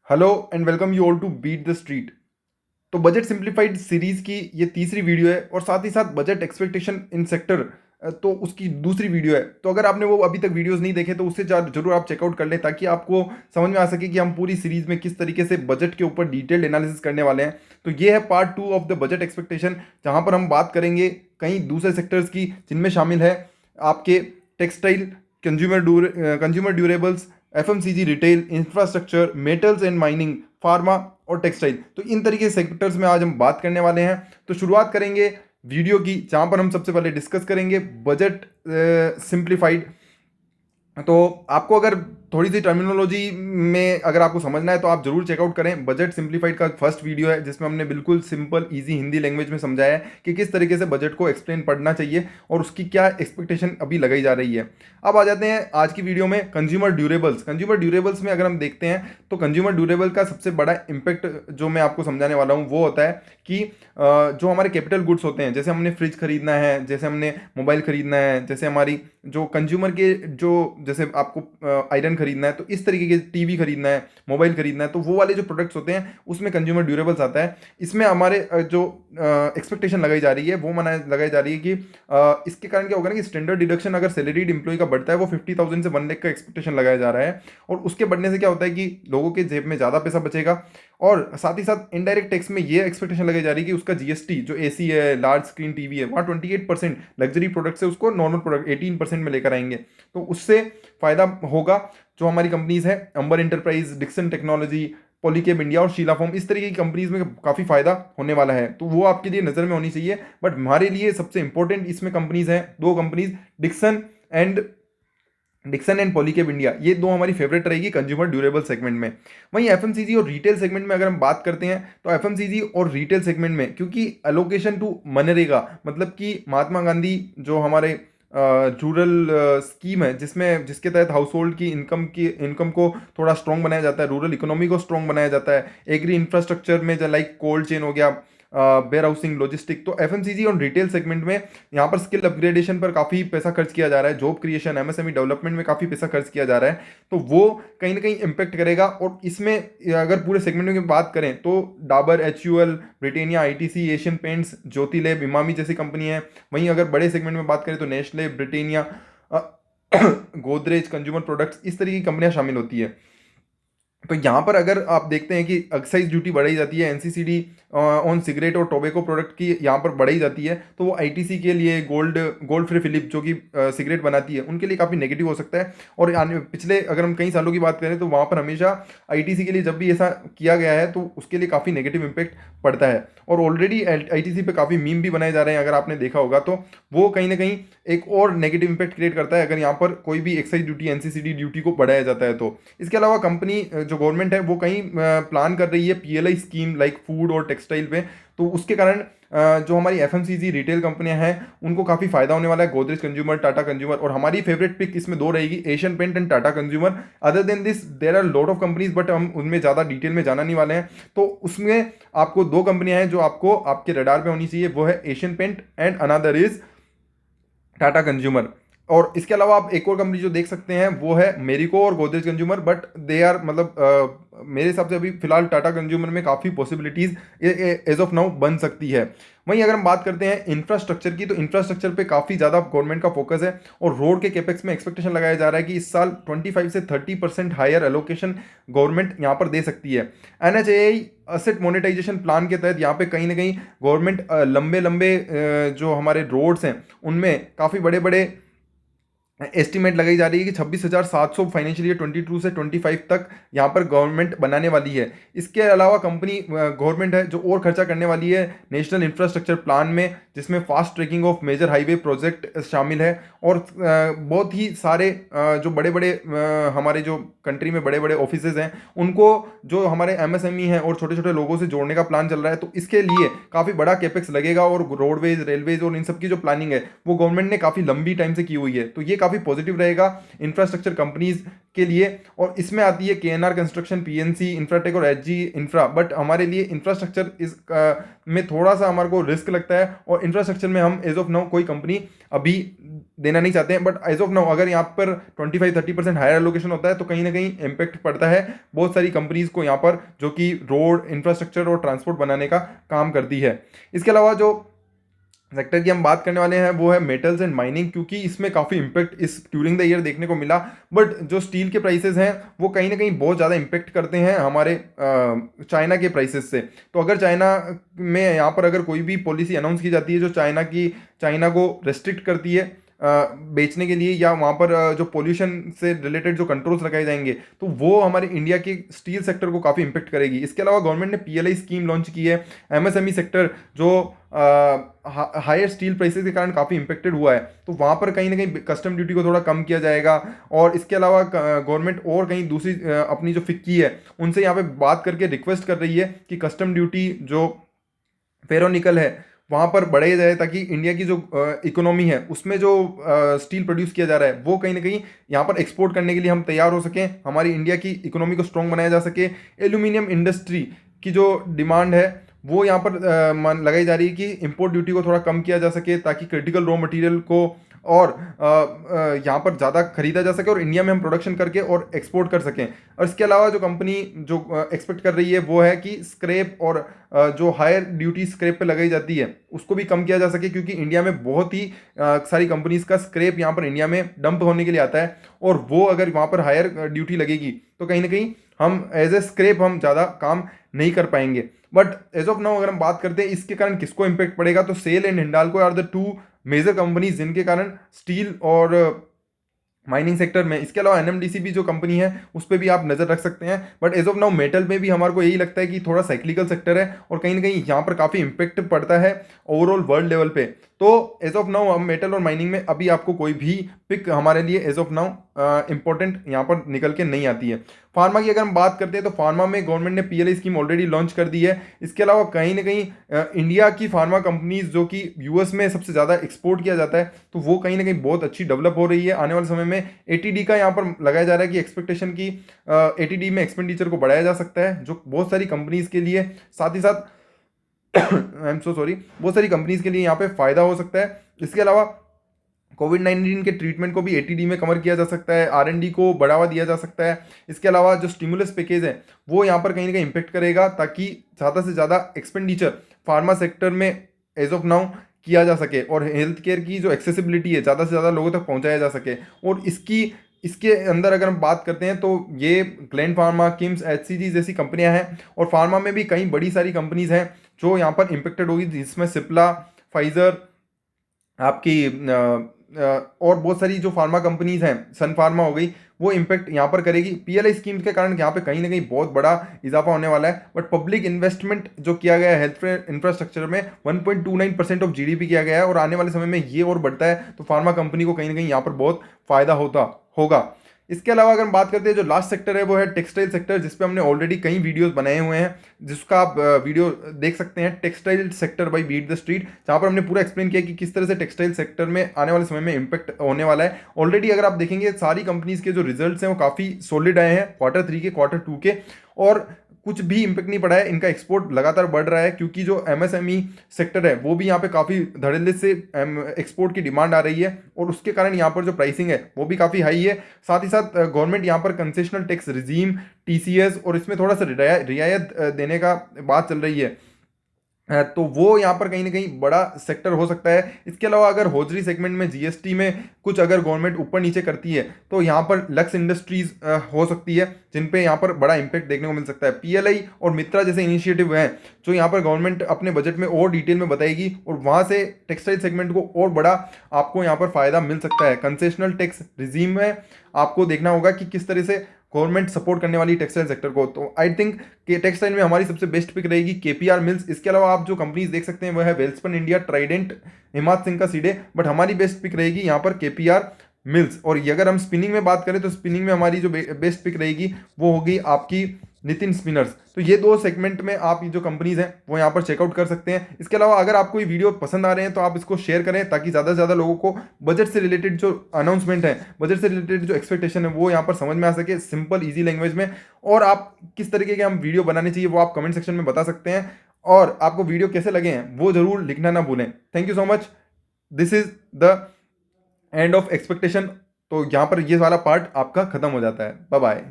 Hello and welcome you all to beat the street. तो budget simplified series की ये तीसरी वीडियो है और साथ ही साथ बजट एक्सपेक्टेशन इन सेक्टर तो उसकी दूसरी वीडियो है। तो अगर आपने वो अभी तक वीडियोस नहीं देखे तो उससे जरूर आप चेकआउट कर लें ताकि आपको समझ में आ सके कि हम पूरी सीरीज में किस तरीके से बजट के ऊपर डिटेल्ड एनालिसिस करने वाले हैं। तो ये है part 2 of the budget expectation, जहां पर हम बात करेंगे कई दूसरे सेक्टर्स की, जिनमें शामिल है आपके textile, consumer durables, FMCG, retail, infrastructure, metals and mining, pharma और टेक्सटाइल। तो इन तरीके के सेक्टर्स में आज हम बात करने वाले हैं। तो शुरुआत करेंगे वीडियो की, जहां पर हम सबसे पहले डिस्कस करेंगे बजट सिंप्लीफाइड। तो आपको अगर थोड़ी सी टर्मिनोलॉजी में अगर आपको समझना है तो आप जरूर चेकआउट करें। बजट सिंप्लीफाइड का फर्स्ट वीडियो है जिसमें हमने बिल्कुल सिंपल इजी हिंदी लैंग्वेज में समझाया है कि किस तरीके से बजट को एक्सप्लेन पढ़ना चाहिए और उसकी क्या एक्सपेक्टेशन अभी लगाई जा रही है। अब आ जाते हैं आज की वीडियो में कंज्यूमर ड्यूरेबल्स। कंज्यूमर ड्यूरेबल्स में अगर हम देखते हैं तो कंज्यूमर ड्यूरेबल का सबसे बड़ा इम्पैक्ट जो मैं आपको समझाने वाला हूँ वो होता है कि जो हमारे कैपिटल गुड्स होते हैं, जैसे हमने फ्रिज खरीदना है, जैसे हमने मोबाइल खरीदना है, जैसे हमारी जो कंज्यूमर के जो जैसे आपको आयरन खरीदना है, तो इस तरीके के टीवी खरीदना है, मोबाइल खरीदना है, तो वो वाले जो प्रोडक्ट्स होते हैं उसमें कंज्यूमर ड्यूरेबल्स आता है। इसमें हमारे जो एक्सपेक्टेशन लगाई जा रही है वो लगाई जा रही है कि इसके कारण क्या होगा ना कि स्टैंडर्ड डिडक्शन अगर सैलरीड एम्प्लॉय का बढ़ता है वो 50,000 से 1 लाख का एक्सपेक्टेशन लगाया जा रहा है। और उसके बढ़ने से क्या होता है कि लोगों के जेब में ज़्यादा पैसा बचेगा। और साथ ही साथ इनडायरेक्ट टैक्स में ये एक्सपेक्टेशन लगाई जा रही है कि उसका जीएसटी, जो एसी है, लार्ज स्क्रीन टीवी है, वहाँ 28%, लग्जरी प्रोडक्ट से उसको नॉर्मल प्रोडक्ट 18% में लेकर आएंगे। तो उससे फायदा होगा जो हमारी कंपनीज है, अंबर इंटरप्राइज, डिक्सन टेक्नोलॉजी, पॉलीकेब इंडिया और शीला फोम, इस तरीके की कंपनीज में काफ़ी फायदा होने वाला है। तो वो आपके लिए नज़र में होनी चाहिए। बट हमारे लिए सबसे इंपॉर्टेंट इसमें कंपनीज हैं, दो कंपनीज, डिक्सन एंड पॉलीकेब इंडिया। ये दो हमारी फेवरेट रहेगी कंज्यूमर ड्यूरेबल सेगमेंट में। वहीं एफएमसीजी और रिटेल सेगमेंट में अगर हम बात करते हैं तो एफएमसीजी और रिटेल सेगमेंट में, क्योंकि एलोकेशन टू मनरेगा, मतलब कि महात्मा गांधी जो हमारे रूरल स्कीम है जिसके तहत हाउस होल्ड की इनकम को थोड़ा स्ट्रॉन्ग बनाया जाता है, रूरल इकोनॉमी को स्ट्रॉन्ग बनाया जाता है, एग्री इंफ्रास्ट्रक्चर में जो लाइक कोल्ड चेन हो गया, वेयर हाउसिंग, लॉजिस्टिक। तो एफएमसीजी और रिटेल सेगमेंट में यहाँ पर स्किल अपग्रेडेशन पर काफ़ी पैसा खर्च किया जा रहा है, जॉब क्रिएशन, एमएसएमई डेवलपमेंट में काफ़ी पैसा खर्च किया जा रहा है। तो वो कहीं ना कहीं इम्पेक्ट करेगा। और इसमें अगर पूरे सेगमेंट की बात करें तो डाबर, एचयूएल, ब्रिटेनिया, आईटीसी, एशियन पेंट्स, ज्योति लैब, इमामी जैसी कंपनी है। वहीं अगर बड़े सेगमेंट में बात करें तो नेस्ले, ब्रिटेनिया, गोदरेज, कंज्यूमर प्रोडक्ट्स, इस तरह की कंपनियां शामिल होती है। तो यहाँ पर अगर आप देखते हैं कि एक्साइज ड्यूटी बढ़ाई जाती है, एनसीसीडी ऑन सिगरेट और टोबैको प्रोडक्ट की यहाँ पर बढ़ाई जाती है, तो वो आईटीसी के लिए, गोल्ड फ्री फिलिप जो कि सिगरेट बनाती है, उनके लिए काफ़ी नेगेटिव हो सकता है। और पिछले अगर हम कई सालों की बात करें तो वहाँ पर हमेशा आईटीसी के लिए जब भी ऐसा किया गया है तो उसके लिए काफ़ी नेगेटिव इम्पैक्ट पड़ता है। और ऑलरेडी आईटीसी पे काफ़ी मीम भी बनाए जा रहे हैं, अगर आपने देखा होगा तो वो कहीं ना कहीं एक और नेगेटिव इम्पैक्ट क्रिएट करता है अगर यहाँ पर कोई भी एक्साइज ड्यूटी, एनसीसीडी ड्यूटी को बढ़ाया जाता है तो। इसके अलावा कंपनी जो गवर्नमेंट है वो कहीं प्लान कर रही है पीएलआई स्कीम लाइक फूड और टेक्सटाइल पे। तो उसके कारण जो हमारी एफएमसीजी रिटेल कंपनियां हैं उनको काफ़ी फायदा होने वाला है, गोदरेज कंज्यूमर, टाटा कंज्यूमर। और हमारी फेवरेट पिक इसमें दो रहेगी, Asian paint and Tata consumer. Other than this there are lot of companies, but हम उनमें ज़्यादा डिटेल में जाना नहीं वाले हैं। तो उसमें आपको दो कंपनियां हैं जो आपको आपके रडार पे होनी चाहिए, वो है Asian paint and another is Tata consumer. और इसके अलावा आप एक और कंपनी जो देख सकते हैं वो है मेरिको और Godrej consumer, but they are मतलब मेरे हिसाब से अभी फिलहाल टाटा कंज्यूमर में काफ़ी पॉसिबिलिटीज एज ऑफ नाउ बन सकती है। वहीं अगर हम बात करते हैं इंफ्रास्ट्रक्चर की, तो इंफ्रास्ट्रक्चर पे काफ़ी ज़्यादा गवर्नमेंट का फोकस है और रोड के कैपेक्स में एक्सपेक्टेशन लगाया जा रहा है कि इस साल 25 से 30% हायर एलोकेशन गवर्नमेंट यहाँ पर दे सकती है। एनएचएआई असेट मोनेटाइजेशन प्लान के तहत यहाँ पे कहीं ना कहीं गवर्नमेंट लंबे लंबे जो हमारे रोड्स हैं उनमें काफ़ी बड़े बड़े एस्टिमेट लगाई जा रही है कि 26,700 फाइनेंशियल ईयर 22 से 25 तक यहाँ पर गवर्नमेंट बनाने वाली है। इसके अलावा कंपनी गवर्नमेंट है जो और खर्चा करने वाली है नेशनल इंफ्रास्ट्रक्चर प्लान में, जिसमें fast tracking of major highway project शामिल है। और बहुत ही सारे जो बड़े बड़े हमारे जो कंट्री में बड़े बड़े ऑफिसेज हैं उनको जो हमारे एमएसएमई हैं और छोटे छोटे लोगों से जोड़ने का प्लान चल रहा है। तो इसके लिए काफ़ी बड़ा कैपेक्स लगेगा और रोडवेज, रेलवेज और इन सब की जो प्लानिंग है वो गवर्नमेंट ने काफ़ी लंबी टाइम से की हुई है। तो ये काफ़ी पॉजिटिव रहेगा इंफ्रास्ट्रक्चर कंपनीज के लिए। और इसमें आती है KNR कंस्ट्रक्शन, PNC इंफ्राटेक और HG इंफ्रा। बट हमारे लिए इंफ्रास्ट्रक्चर इस में थोड़ा सा हमारे को रिस्क लगता है, और इंफ्रास्ट्रक्चर में हम एज ऑफ नाउ कोई कंपनी अभी देना नहीं चाहते हैं। बट एज ऑफ नाउ अगर यहाँ पर 25-30% हायर एलोकेशन होता है तो कहीं ना कहीं इम्पैक्ट पड़ता है बहुत सारी कंपनीज को यहाँ पर, जो कि रोड इंफ्रास्ट्रक्चर और ट्रांसपोर्ट बनाने का काम करती है। इसके अलावा जो सेक्टर की हम बात करने वाले हैं वो है मेटल्स एंड माइनिंग, क्योंकि इसमें काफ़ी इम्पैक्ट इस ड्यूरिंग द ईयर देखने को मिला। बट जो स्टील के प्राइसेस हैं वो कहीं ना कहीं बहुत ज़्यादा इम्पैक्ट करते हैं हमारे चाइना के प्राइसेस से। तो अगर चाइना में यहाँ पर अगर कोई भी पॉलिसी अनाउंस की जाती है जो चाइना को रेस्ट्रिक्ट करती है बेचने के लिए, या वहाँ पर जो पोल्यूशन से रिलेटेड जो कंट्रोल्स लगाए जाएंगे, तो वो हमारे इंडिया के स्टील सेक्टर को काफ़ी इम्पेक्ट करेगी। इसके अलावा गवर्नमेंट ने PLI स्कीम लॉन्च की है। MSME सेक्टर जो हायर स्टील प्राइसेस के कारण काफ़ी इम्पेक्टेड हुआ है, तो वहाँ पर कहीं ना कहीं कस्टम ड्यूटी को थोड़ा कम किया जाएगा। और इसके अलावा गवर्नमेंट और कहीं दूसरी अपनी जो फिक्की है उनसे यहाँ पे बात करके रिक्वेस्ट कर रही है कि कस्टम ड्यूटी जो फेरोनिकल है वहाँ पर बढ़ाया जाए, ताकि इंडिया की जो इकोनॉमी है उसमें जो स्टील प्रोड्यूस किया जा रहा है वो कहीं ना कहीं यहाँ पर एक्सपोर्ट करने के लिए हम तैयार हो सकें, हमारी इंडिया की इकोनॉमी को स्ट्रॉन्ग बनाया जा सके। एल्यूमिनियम इंडस्ट्री की जो डिमांड है वो यहाँ पर लगाई जा रही है कि इंपोर्ट ड्यूटी को थोड़ा कम किया जा सके, ताकि क्रिटिकल रॉ मटेरियल को और यहाँ पर ज़्यादा खरीदा जा सके और इंडिया में हम प्रोडक्शन करके और एक्सपोर्ट कर सकें। और इसके अलावा जो कंपनी जो एक्सपेक्ट कर रही है वो है कि स्क्रैप और जो हायर ड्यूटी स्क्रैप पे लगाई जाती है उसको भी कम किया जा सके, क्योंकि इंडिया में बहुत ही सारी कंपनीज का स्क्रैप यहाँ पर इंडिया में डंप होने के लिए आता है, और वो अगर वहाँ पर हायर ड्यूटी लगेगी तो कहीं ना कहीं हम एज ए स्क्रैप हम ज़्यादा काम नहीं कर पाएंगे। बट एज ऑफ नाउ अगर हम बात करते हैं इसके कारण किसको इम्पेक्ट पड़ेगा, तो SAIL and Hindalco are the 2 major companies जिनके कारण स्टील और माइनिंग सेक्टर में। इसके अलावा NMDC भी जो कंपनी है उस पर भी आप नज़र रख सकते हैं। But as of now metal में भी हमारे को यही लगता है कि थोड़ा साइक्लिकल सेक्टर है और कहीं ना कहीं यहाँ पर काफ़ी इम्पेक्ट पड़ता है ओवरऑल वर्ल्ड लेवल पे। तो एज ऑफ नाउ हम मेटल और माइनिंग में अभी आपको कोई भी पिक हमारे लिए एज ऑफ नाउ इंपॉर्टेंट यहाँ पर निकल के नहीं आती है। फार्मा की अगर हम बात करते हैं तो फार्मा में गवर्नमेंट ने PLI स्कीम ऑलरेडी लॉन्च कर दी है। इसके अलावा कहीं ना कहीं इंडिया की फार्मा कंपनीज जो कि US में सबसे ज़्यादा एक्सपोर्ट किया जाता है, तो वो कहीं ना कहीं बहुत अच्छी डेवलप हो रही है। आने वाले समय में ATD का यहाँ पर लगाया जा रहा है कि एक्सपेक्टेशन की ATD में एक्सपेंडिचर को बढ़ाया जा सकता है, जो बहुत सारी कंपनीज के लिए, साथ ही साथ आई एम सो सॉरी, बहुत सारी कंपनीज के लिए यहाँ पे फायदा हो सकता है। इसके अलावा कोविड-19 के ट्रीटमेंट को भी ATD में कवर किया जा सकता है, R&D को बढ़ावा दिया जा सकता है। इसके अलावा जो स्टिमुलस पैकेज है वो यहाँ पर कहीं ना कहीं इम्पेक्ट करेगा, ताकि ज़्यादा से ज़्यादा एक्सपेंडिचर फार्मा सेक्टर में एज ऑफ नाउ किया जा सके और हेल्थ केयर की जो एक्सेसिबिलिटी है ज़्यादा से ज़्यादा लोगों तक पहुँचाया जा सके। और इसके अंदर अगर हम बात करते हैं तो ये ग्लैंड फार्मा, किम्स, HCG जैसी कंपनियां हैं, और फार्मा में भी कई बड़ी सारी कंपनीज हैं जो यहाँ पर इम्पेक्टेड होगी, जिसमें सिप्ला, फाइजर, आपकी और बहुत सारी जो फार्मा कंपनीज हैं, सन फार्मा हो गई, वो इम्पैक्ट यहाँ पर करेगी। PLI स्कीम्स के कारण यहाँ पे कहीं ना कहीं बहुत बड़ा इजाफा होने वाला है। बट पब्लिक इन्वेस्टमेंट जो किया गया है हेल्थ इंफ्रास्ट्रक्चर में 1.29% ऑफ GDP किया गया है, और आने वाले समय में ये और बढ़ता है तो फार्मा कंपनी को कहीं ना कहीं यहाँ पर बहुत फायदा होगा। इसके अलावा अगर हम बात करते हैं जो लास्ट सेक्टर है वो है टेक्सटाइल सेक्टर, जिस पे हमने ऑलरेडी कई वीडियोस बनाए हुए हैं, जिसका आप वीडियो देख सकते हैं, textile sector by beat the street, जहाँ पर हमने पूरा एक्सप्लेन किया कि किस तरह से टेक्सटाइल सेक्टर में आने वाले समय में इम्पैक्ट होने वाला है। ऑलरेडी अगर आप देखेंगे सारी कंपनीज के जो रिजल्ट्स हैं वो काफ़ी सॉलिड आए हैं Q3 के, Q2 के, और कुछ भी इम्पैक्ट नहीं पड़ा है। इनका एक्सपोर्ट लगातार बढ़ रहा है, क्योंकि जो MSME सेक्टर है वो भी यहाँ पे काफ़ी धड़ल्ले से एक्सपोर्ट की डिमांड आ रही है, और उसके कारण यहाँ पर जो प्राइसिंग है वो भी काफ़ी हाई है। साथ ही साथ गवर्नमेंट यहाँ पर कंसेशनल टैक्स रिजीम, TCS और इसमें थोड़ा सा रियायत देने का बात चल रही है, तो वो यहाँ पर कहीं ना कहीं बड़ा सेक्टर हो सकता है। इसके अलावा अगर हौजरी सेगमेंट में GST में कुछ अगर गवर्नमेंट ऊपर नीचे करती है तो यहाँ पर लक्स इंडस्ट्रीज हो सकती है, जिन पे यहाँ पर बड़ा इंपैक्ट देखने को मिल सकता है। PLI और मित्रा जैसे इनिशिएटिव हैं जो यहाँ पर गवर्नमेंट अपने बजट में और डिटेल में बताएगी, और वहाँ से टेक्सटाइल सेगमेंट को और बड़ा आपको यहाँ पर फायदा मिल सकता है। कंसेशनल टैक्स रिजीम में आपको देखना होगा कि किस तरह से गवर्नमेंट सपोर्ट करने वाली टेक्सटाइल सेक्टर को। तो आई थिंक कि टेक्सटाइल में हमारी सबसे बेस्ट पिक रहेगी KPR मिल्स। इसके अलावा आप जो कंपनीज देख सकते हैं वह है वेल्सपन इंडिया, ट्राइडेंट, हिमात सिंह का सीडे, बट हमारी बेस्ट पिक रहेगी यहाँ पर KPR मिल्स। और ये अगर हम स्पिनिंग में बात करें तो स्पिनिंग में हमारी जो बेस्ट पिक रहेगी वो होगी आपकी नितिन स्पिनर्स। तो ये दो सेगमेंट में आप ये जो कंपनीज हैं वो यहाँ पर चेकआउट कर सकते हैं। इसके अलावा अगर आपको ये वीडियो पसंद आ रहे हैं तो आप इसको शेयर करें ताकि ज़्यादा से ज़्यादा लोगों को बजट से रिलेटेड जो अनाउंसमेंट है, बजट से रिलेटेड जो एक्सपेक्टेशन है वो यहाँ पर समझ में आ सके सिंपल ईजी लैंग्वेज में। और आप किस तरीके के हम वीडियो बनाने चाहिए वो आप कमेंट सेक्शन में बता सकते हैं। और आपको वीडियो कैसे लगे हैं वो ज़रूर लिखना ना भूलें। Thank you so much. This is the end of expectation. तो यहाँ पर ये वाला पार्ट आपका खत्म हो जाता है। Bye bye.